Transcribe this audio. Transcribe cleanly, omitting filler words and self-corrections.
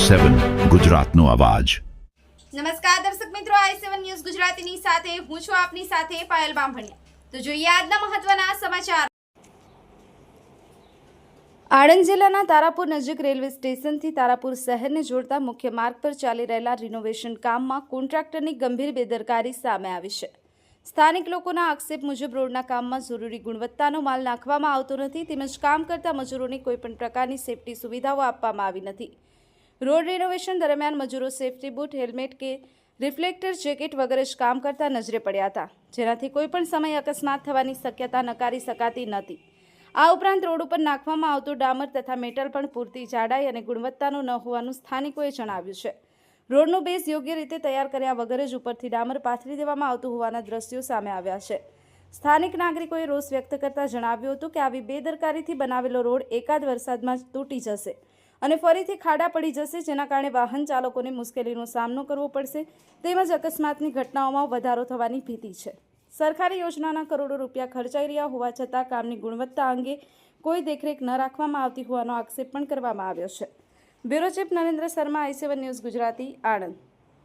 i7 ગુજરાતનો અવાજ। નમસ્કાર દર્શક મિત્રો, i7 ન્યૂઝ ગુજરાતીની સાથે હું છું આપની સાથે પાયલ બામભણિયા। તો જોઈએ આજના મહત્વના સમાચાર। આણંદ જિલ્લાના તારાપુર નજીક રેલવે સ્ટેશનથી તારાપુર શહેરને જોડતા મુખ્ય માર્ગ પર ચાલી રહેલા રિનોવેશન કામમાં કોન્ટ્રાક્ટરની ગંભીર બેદરકારી સામે આવી છે। સ્થાનિક લોકોના આક્ષેપ મુજબ રોડના કામમાં જરૂરી ગુણવત્તાનો માલ નાખવામાં આવતો નથી, તેમજ કામ કરતા મજૂરોને કોઈપણ પ્રકારની સેફટી સુવિધાઓ આપવામાં આવી નથી। રોડ રિનોવેશન દરમિયાન મજૂરો સેફટી બૂટ, હેલ્મેટ કે રિફ્લેક્ટર જેકેટ વગર જ કામ કરતા નજરે પડ્યા હતા, જેનાથી કોઈપણ સમયે અકસ્માત થવાની શક્યતા નકારી શકાતી નથી। આ ઉપરાંત રોડ ઉપર નાખવામાં આવતું ડામર તથા મેટલ પણ પૂરતી જાડાઈ અને ગુણવત્તાનું ન હોવાનું સ્થાનિકોએ જણાવ્યું છે। રોડનો બેઝ યોગ્ય રીતે તૈયાર કર્યા વગર જ ઉપરથી ડામર પાથરી દેવામાં આવતું હોવાના દ્રશ્યો સામે આવ્યા છે। સ્થાનિક નાગરિકોએ રોષ વ્યક્ત કરતા જણાવ્યું હતું કે આવી બેદરકારીથી બનાવેલો રોડ એકાદ વરસાદમાં જ તૂટી જશે અને ફરીથી ખાડા પડી જશે, જેના કારણે વાહન ચાલકોને મુશ્કેલીનો સામનો કરવો પડશે, તેમજ અકસ્માતની ઘટનાઓમાં વધારો થવાની ભીતિ છે। સરકારી યોજનાના કરોડો રૂપિયા ખર્ચાઈ રહ્યા હોવા છતાં કામની ગુણવત્તા અંગે કોઈ દેખરેખ ન રાખવામાં આવતી હોવાનો આક્ષેપ પણ કરવામાં આવ્યો છે। Bureau chief Narendra Sharma, i7 news Gujarati, Anand.